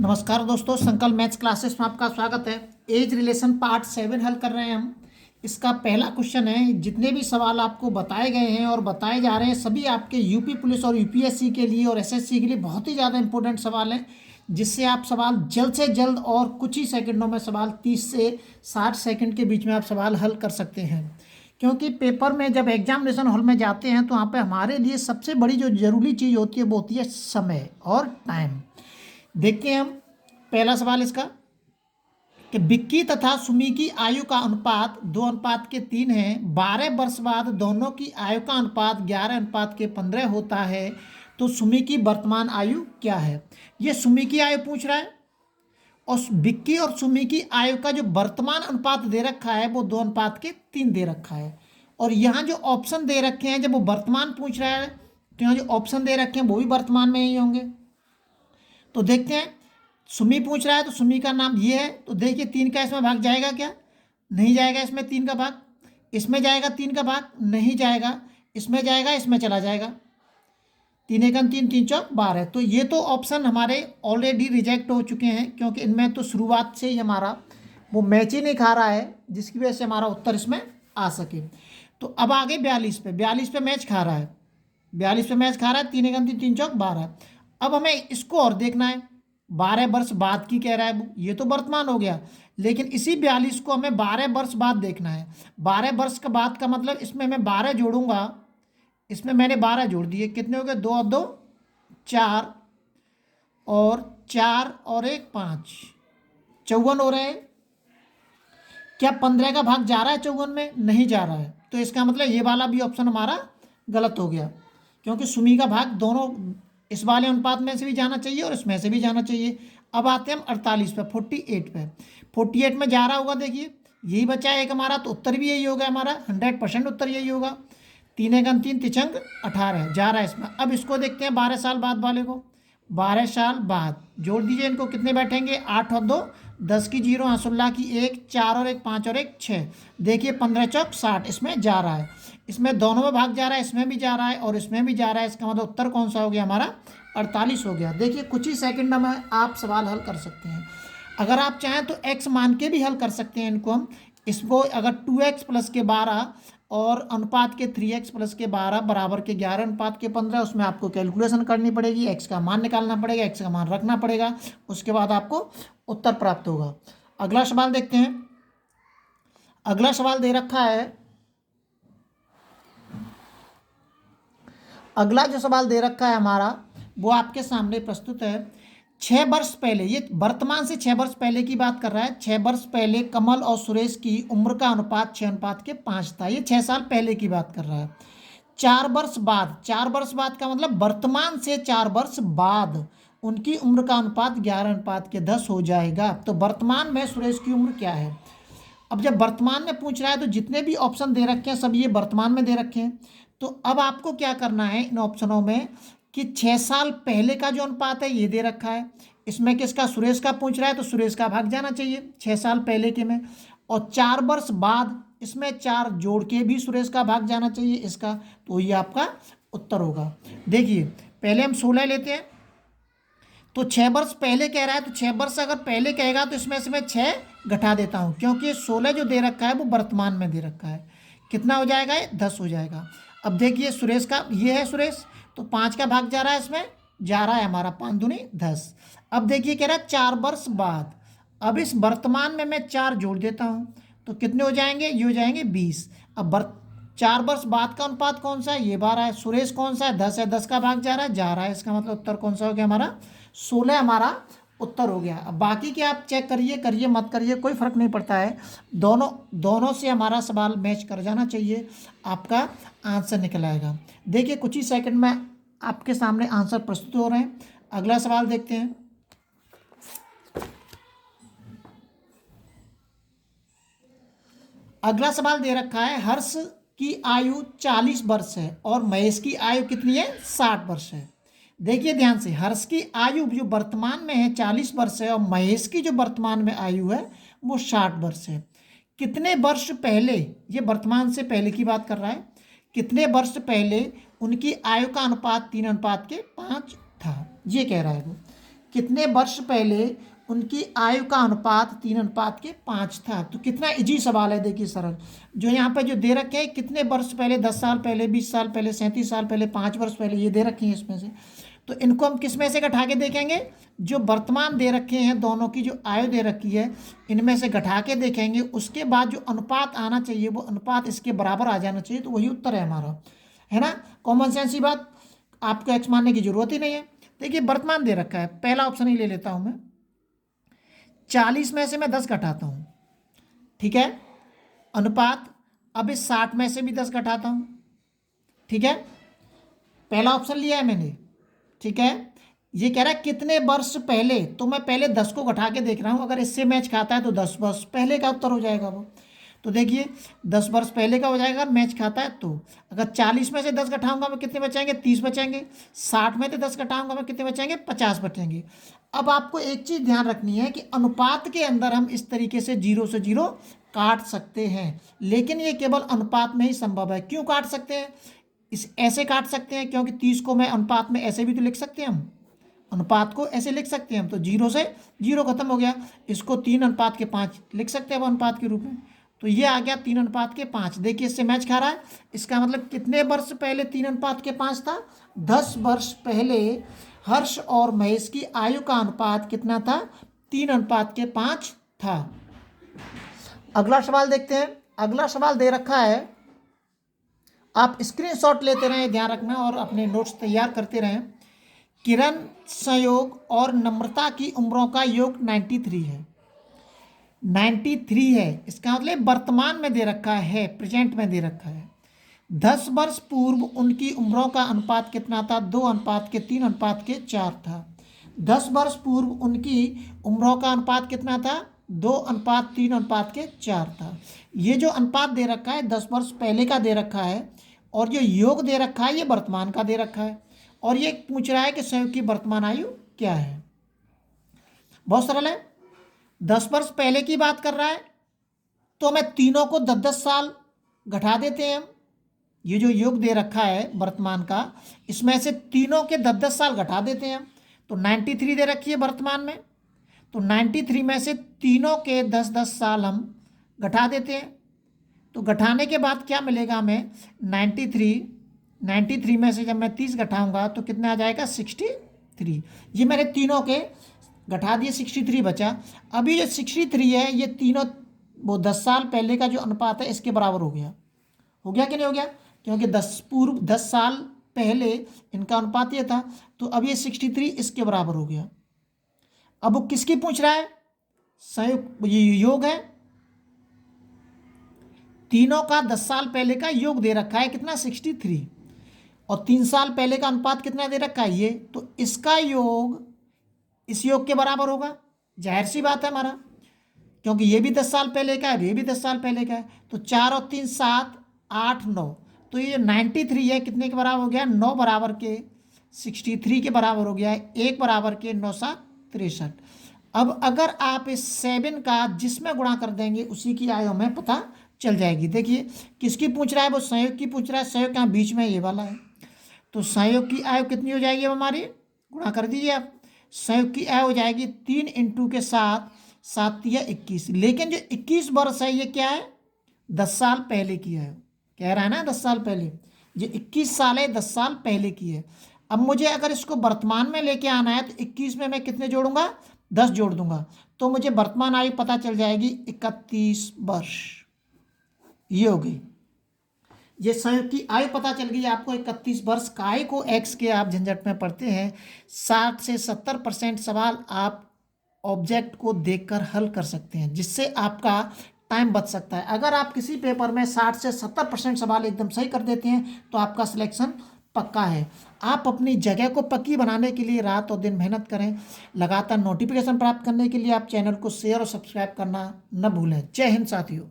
नमस्कार दोस्तों, संकल्प मैथ्स क्लासेस में आपका स्वागत है। एज रिलेशन पार्ट 7 हल कर रहे हैं हम। इसका पहला क्वेश्चन है, जितने भी सवाल आपको बताए गए हैं और बताए जा रहे हैं सभी आपके यूपी पुलिस और यूपीएससी के लिए और एसएससी के लिए बहुत ही ज़्यादा इंपॉर्टेंट सवाल हैं, जिससे आप सवाल जल्द से जल्द और कुछ ही सेकंडों में सवाल 30 से 60 सेकंड के बीच में आप सवाल हल कर सकते हैं। क्योंकि पेपर में जब एग्जामिनेशन हॉल में जाते हैं तो वहाँ पे हमारे लिए सबसे बड़ी जो ज़रूरी चीज़ होती है वो होती है समय और टाइम। देखते हैं हम पहला सवाल इसका कि विक्की तथा सुमी की आयु का अनुपात 2:3 है। 12 वर्ष बाद दोनों की आयु का अनुपात 11:15 होता है, तो सुमी की वर्तमान आयु क्या है। ये सुमी की आयु पूछ रहा है और विक्की और सुमी की आयु का जो वर्तमान अनुपात दे रखा है वो 2:3 दे रखा है। और यहाँ जो ऑप्शन दे रखे हैं, जब वो वर्तमान पूछ रहा है तो यहाँ जो ऑप्शन दे रखे हैं वो भी वर्तमान में ही होंगे। तो देखते हैं, सुमी पूछ रहा है तो सुमी का नाम ये है, तो देखिए 3 का इसमें भाग जाएगा क्या? नहीं जाएगा। इसमें 3 का भाग, इसमें जाएगा 3 का भाग, नहीं जाएगा। इसमें जाएगा, इसमें चला जाएगा। 3 एकम 3, 3 चौक 12। तो ये तो ऑप्शन हमारे ऑलरेडी रिजेक्ट हो चुके हैं, क्योंकि इनमें तो शुरुआत से ही हमारा वो मैच ही नहीं खा रहा है, जिसकी वजह से हमारा उत्तर इसमें आ सके। तो अब आगे 42 पे, 42 पे मैच खा रहा है, 42 पे मैच खा रहा है। 3 एकम 3, 3 चौक 12। अब हमें इसको और देखना है, 12 वर्ष बाद की कह रहा है वो, ये तो वर्तमान हो गया, लेकिन इसी 42 को हमें 12 वर्ष बाद देखना है। 12 वर्ष के बाद का मतलब इसमें मैं 12 जोड़ूंगा, इसमें मैंने 12 जोड़ दिए, कितने हो गए? 2 और 2 4, और 4 और 1 5, 54 हो रहे हैं। क्या 15 का भाग जा रहा है 54 में? नहीं जा रहा है। तो इसका मतलब ये वाला भी ऑप्शन हमारा गलत हो गया, क्योंकि सुमी का भाग दोनों इस वाले अनुपात में से भी जाना चाहिए और इसमें से भी जाना चाहिए। अब आते हैं हम 48 पे, 48 पे। 48 में जा रहा होगा, देखिए यही बचा है एक हमारा, तो उत्तर भी यही होगा हमारा, 100% उत्तर यही होगा। 3 एकम 3, तिचंग 18 जा रहा है इसमें। अब इसको देखते हैं 12 साल बाद वाले को। 12 साल बाद जोड़ दीजिए इनको, कितने बैठेंगे? 8 और 2 10 की 0, 16 की 1, 4 और 1 5 और 1 6। देखिए 15 चौक 60 इसमें जा रहा है, इसमें दोनों में भाग जा रहा है, इसमें भी जा रहा है और इसमें भी जा रहा है। इसका मतलब उत्तर कौन सा हो गया हमारा? 48 हो गया। देखिए कुछ ही सेकंड में आप सवाल हल कर सकते हैं। अगर आप चाहें तो x मान के भी हल कर सकते हैं इनको हम। इसको अगर 2x प्लस के 12 और अनुपात के 3x प्लस के 12 बराबर के 11 अनुपात के 15, उसमें आपको कैलकुलेशन करनी पड़ेगी, x का मान निकालना पड़ेगा, x का मान रखना पड़ेगा, उसके बाद आपको उत्तर प्राप्त होगा। अगला सवाल देखते हैं। अगला सवाल दे रखा है, अगला जो सवाल दे रखा है हमारा वो आपके सामने प्रस्तुत है। 6 वर्ष पहले, ये वर्तमान से 6 वर्ष पहले की बात कर रहा है। 6 वर्ष पहले कमल और सुरेश की उम्र का अनुपात 6:5 था। ये 6 साल पहले की बात कर रहा है। 4 वर्ष बाद, 4 वर्ष बाद का मतलब वर्तमान से 4 वर्ष बाद उनकी उम्र का अनुपात 11:10 हो जाएगा। तो वर्तमान में सुरेश की उम्र क्या है? अब जब वर्तमान में पूछ रहा है तो जितने भी ऑप्शन दे रखे हैं सब ये वर्तमान में दे रखे हैं। तो अब आपको क्या करना है इन ऑप्शनों में कि 6 साल पहले का जो अनुपात है ये दे रखा है, इसमें किसका? सुरेश का पूछ रहा है, तो सुरेश का भाग जाना चाहिए 6 साल पहले के में। और 4 वर्ष बाद इसमें 4 जोड़ के भी सुरेश का भाग जाना चाहिए इसका, तो ये आपका उत्तर होगा। देखिए पहले हम 16 लेते हैं, तो 6 वर्ष पहले कह रहा है, तो 6 वर्ष अगर पहले कहेगा तो इसमें से मैं 6 घटा देता हूँ, क्योंकि 16 जो दे रखा है वो वर्तमान में दे रखा है। कितना हो जाएगा? ये 10 हो जाएगा। अब देखिए सुरेश का, ये है सुरेश, तो 5 का भाग जा रहा है, इसमें जा रहा है हमारा 5 दूनी 10। अब देखिए कह रहा है 4 वर्ष बाद, अब इस वर्तमान में मैं 4 जोड़ देता हूँ, तो कितने हो जाएंगे? ये हो जाएंगे 20। अब 4 वर्ष बाद का अनुपात कौन सा है? ये 12 है। सुरेश कौन सा है? 10 है, 10 का भाग जा रहा है, जा रहा है। इसका मतलब उत्तर कौन सा हो गया हमारा? 16 हमारा उत्तर हो गया। अब बाकी के आप चेक करिए, करिए मत करिए, कोई फर्क नहीं पड़ता है, दोनों से हमारा सवाल मैच कर जाना चाहिए, आपका आंसर निकल आएगा। देखिए कुछ ही सेकंड में आपके सामने आंसर प्रस्तुत हो रहे हैं। अगला सवाल देखते हैं। अगला सवाल दे रखा है, हर्ष की आयु 40 वर्ष है और महेश की आयु कितनी है? 60 वर्ष है। देखिए ध्यान से, हर्ष की आयु जो वर्तमान में है 40 वर्ष है और महेश की जो वर्तमान में आयु है वो 60 वर्ष है। कितने वर्ष पहले, ये वर्तमान से पहले की बात कर रहा है, कितने वर्ष पहले उनकी आयु का अनुपात 3:5 था, ये कह रहा है वो। कितने वर्ष पहले उनकी आयु का अनुपात 3:5 था। तो कितना इजी सवाल है, देखिए सरल। जो यहाँ पे जो दे रखे हैं कितने वर्ष पहले, 10 साल पहले, 20 साल पहले, 37 साल पहले, 5 वर्ष पहले, ये दे रखे हैं इसमें से। तो इनको हम किस में से घटा के देखेंगे, जो वर्तमान दे रखे हैं दोनों की जो आयु दे रखी है इनमें से घटा के देखेंगे। उसके बाद जो अनुपात आना चाहिए वो अनुपात इसके बराबर आ जाना चाहिए, तो वही उत्तर है हमारा, है ना। कॉमन सेंस की बात, आपको एक्स मानने की जरूरत ही नहीं है। देखिए वर्तमान दे रखा है, पहला ऑप्शन ही ले लेता हूं मैं। 40 में से मैं 10 घटाता हूं, ठीक है, अनुपात। अब इस 60 में से भी 10 घटाता हूं, ठीक है, पहला ऑप्शन लिया है मैंने, ठीक है। ये कह रहा है कितने वर्ष पहले, तो मैं पहले 10 को घटा के देख रहा हूं, अगर इससे मैच खाता है तो 10 वर्ष पहले का उत्तर हो जाएगा वो। तो देखिए 10 वर्ष पहले का हो जाएगा, मैच खाता है तो। अगर 40 में से 10 घटाऊंगा मैं कितने बचेंगे, 30 बचेंगे। 60 में से 10 घटाऊंगा मैं कितने बचेंगे, 50 बचेंगे। अब आपको एक चीज़ ध्यान रखनी है कि अनुपात के अंदर हम इस तरीके से 0 से 0 काट सकते हैं, लेकिन ये केवल अनुपात में ही संभव है। क्यों काट सकते हैं, इस ऐसे काट सकते हैं क्योंकि 30 को मैं अनुपात में ऐसे भी तो लिख सकते हैं, हम अनुपात को ऐसे लिख सकते हैं हम। तो 0 से 0 खत्म हो गया, इसको 3:5 लिख सकते हैं अब अनुपात के रूप में। तो ये आ गया 3:5। देखिए इससे मैच खा रहा है। इसका मतलब कितने वर्ष पहले 3:5 था, 10 वर्ष पहले हर्ष और महेश की आयु का अनुपात कितना था, 3:5 था। अगला सवाल देखते हैं। अगला सवाल दे रखा है, आप स्क्रीनशॉट लेते रहें, ध्यान रखना, और अपने नोट्स तैयार करते रहें। किरण, संयोग और नम्रता की उम्रों का योग 93 है। 93 है, इसका मतलब वर्तमान में दे रखा है, प्रेजेंट में दे रखा है। 10 वर्ष पूर्व उनकी उम्रों का अनुपात कितना था, 2:3:4 था। 10 वर्ष पूर्व उनकी उम्रों का अनुपात कितना था, 2:3:4 था। ये जो अनुपात दे रखा है 10 वर्ष पहले का दे रखा है, और जो योग दे रखा है ये वर्तमान का दे रखा है, और ये पूछ रहा है कि संयोग की वर्तमान आयु क्या है। बहुत सरल है। 10 वर्ष पहले की बात कर रहा है तो हमें तीनों को 10-10 साल घटा देते हैं हम। ये जो योग दे रखा है वर्तमान का, इसमें से तीनों के 10-10 साल घटा देते हैं हम। तो 93 दे रखी है वर्तमान में, तो 93 में से तीनों के 10-10 साल हम घटा देते हैं। तो घटाने के बाद क्या मिलेगा हमें, 93 में से जब मैं 30 घटाऊंगा तो कितना आ जाएगा, 63। ये मैंने तीनों के घटा दिए, 63 बचा। अभी जो 63 है ये तीनों वो 10 साल पहले का जो अनुपात है इसके बराबर हो गया। हो गया कि नहीं हो गया, क्योंकि 10 साल पहले इनका अनुपात ये था, तो अब ये 63 इसके बराबर हो गया। अब वो किसकी पूछ रहा है, संयोग, ये योग है। तीनों का 10 साल पहले का योग दे रखा है कितना, 63, और 3 साल पहले का अनुपात कितना दे रखा है ये, तो इसका योग इस योग के बराबर होगा। जाहिर सी बात है हमारा, क्योंकि ये भी 10 साल पहले का है, ये भी 10 साल पहले का है। तो 4 और 3 7 8 9, तो ये 93 है कितने के बराबर हो गया, 9 बराबर के 63 के बराबर हो गया है, 1 बराबर के 9×7 63। अब अगर आप इस 7 का जिसमें गुणा कर देंगे उसी की आयु हमें पता चल जाएगी। देखिए किसकी पूछ रहा है, वो संयोग की पूछ रहा है। संयोग यहाँ बीच में ये वाला है, तो संयोग की आयु कितनी हो जाएगी अब हमारी, गुणा कर दीजिए आप। संयोग की आयु हो जाएगी 3 × के 7 या 21। लेकिन जो 21 वर्ष है ये क्या है, 10 साल पहले की है, कह रहा है ना 10 साल पहले। जो 21 साल है 10 साल पहले की है। अब मुझे अगर इसको वर्तमान में लेके आना है तो 21 में मैं कितने जोड़ूंगा, 10 जोड़ दूंगा, तो मुझे वर्तमान आयु पता चल जाएगी 31 वर्ष। ये हो गई, ये संयोग की आयु पता चल गई आपको 31 वर्ष। काय को एक्स के आप झंझट में पढ़ते हैं, 60 से 70% सवाल आप ऑब्जेक्ट को देखकर हल कर सकते हैं, जिससे आपका टाइम बच सकता है। अगर आप किसी पेपर में 60 से 70% सवाल एकदम सही कर देते हैं तो आपका सिलेक्शन पक्का है। आप अपनी जगह को पक्की बनाने के लिए रात और दिन मेहनत करें। लगातार नोटिफिकेशन प्राप्त करने के लिए आप चैनल को शेयर और सब्सक्राइब करना न भूलें। जय हिंद साथियों।